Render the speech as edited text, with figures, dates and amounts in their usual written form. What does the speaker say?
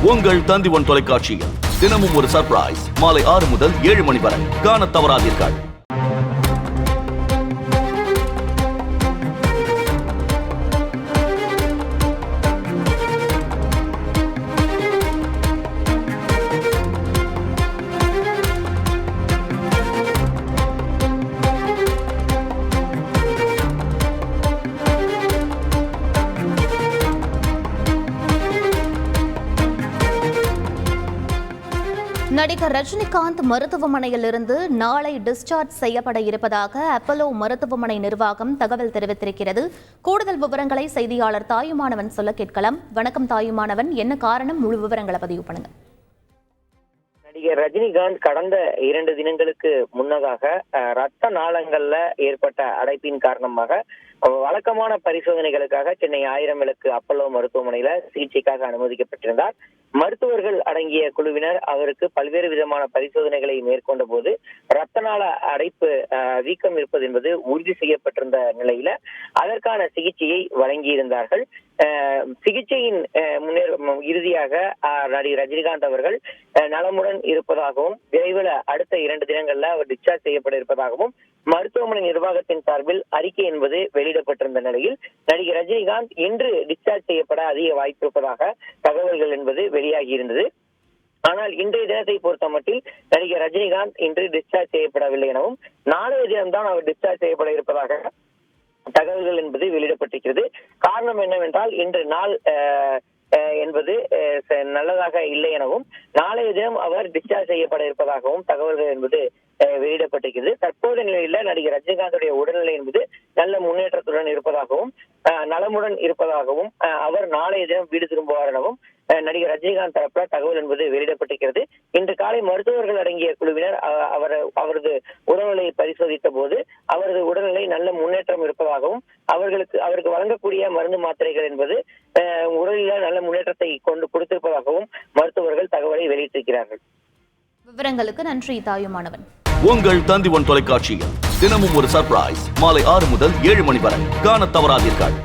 உங்கள் தந்திவன் தொலைக்காட்சியில் தினமும் ஒரு சர்ப்ரைஸ் மாலை 6 முதல் 7 மணி வரை காணத் தவறாதீர்கள். நடிகர் ரஜினிகாந்த் மருத்துவமனையிலிருந்து நாளை டிஸ்சார்ஜ் செய்யப்பட இருப்பதாக அப்பல்லோ மருத்துவமனை நிர்வாகம் தகவல் தெரிவித்திருக்கிறது. கூடுதல் விவரங்களை செய்தியாளர் தாயுமானவன் சொல்ல கேட்கலாம். வணக்கம் தாயுமானவன், என்ன காரணம்? முழு விவரங்களை பதிவு பண்ணுங்க. நடிகர் ரஜினிகாந்த் கடந்த 2 தினங்களுக்கு முன்னதாக ரத்த நாளங்கள்ல ஏற்பட்ட அடைப்பின் காரணமாக வழக்கமான பரிசோதனைகளுக்காக சென்னை 1000 விளக்கு அப்பல்லோ மருத்துவமனையில சிகிச்சைக்காக அனுமதிக்கப்பட்டிருந்தார். மருத்துவர்கள் அடங்கிய குழுவினர் அவருக்கு பல்வேறு விதமான பரிசோதனைகளை மேற்கொண்ட போது ரத்த நாள அடைப்பு வீக்கம் இருப்பது என்பது உறுதி செய்யப்பட்டிருந்த நிலையில அதற்கான சிகிச்சையை வழங்கியிருந்தார்கள். சிகிச்சையின் இறுதியாக நடிகர் ரஜினிகாந்த் அவர்கள் நலமுடன் இருப்பதாகவும் விரைவில் அடுத்த 2 தினங்கள்ல அவர் டிஸ்சார்ஜ் செய்யப்பட இருப்பதாகவும் மருத்துவமனை நிர்வாகத்தின் சார்பில் அறிக்கை என்பது வெளியிடப்பட்டிருந்த நிலையில் நடிகர் ரஜினிகாந்த் இன்று டிஸ்சார்ஜ் செய்யப்பட அதிக வாய்ப்பு இருப்பதாக தகவல்கள் என்பது வெளியாகி இருந்தது. ஆனால் இன்றைய தினத்தை பொறுத்த மட்டில் நடிகர் ரஜினிகாந்த் இன்று டிஸ்சார்ஜ் செய்யப்படவில்லை எனவும் நாளைய தினம்தான் அவர் டிஸ்சார்ஜ் செய்யப்பட இருப்பதாக தகவல்கள் என்பது வெளியிடப்பட்டிருக்கிறது. காரணம் என்னவென்றால் இன்று நாள் என்பது நல்லதாக இல்லை எனவும் நாளைய தினம் அவர் டிஸ்சார்ஜ் செய்யப்பட இருப்பதாகவும் தகவல்கள் என்பது வெளியிடப்பட்டிருக்கிறது. தற்போதைய நிலையில நடிகர் ரஜினிகாந்துடைய உடல்நிலை என்பது நல்ல முன்னேற்றத்துடன் இருப்பதாகவும் நலமுடன் இருப்பதாகவும் அவர் நாளைய தினம் வீடு திரும்புவார் எனவும் நடிகர் ரஜினிகாந்த் தரப்புல தகவல் என்பது வெளியிடப்பட்டிருக்கிறது. இன்று காலை மருத்துவர்கள் அடங்கிய குழுவினர் அவரது உடல்நிலையை பரிசோதித்த போது அவரது உடல்நிலை நல்ல முன்னேற்றம் இருப்பதாகவும் அவருக்கு வழங்கக்கூடிய மருந்து மாத்திரைகள் என்பது உடலில் நல்ல முன்னேற்றத்தை கொடுத்திருப்பதாகவும் மருத்துவர்கள் தகவலை வெளியிட்டிருக்கிறார்கள். விவரங்களுக்கு நன்றி தாயுமானவன். உங்கள் தந்திவன் தொலைக்காட்சியில் தினமும் ஒரு சர்ப்ரைஸ் மாலை 6 முதல் 7 மணி வரை காணத் தவறாதீர்கள்.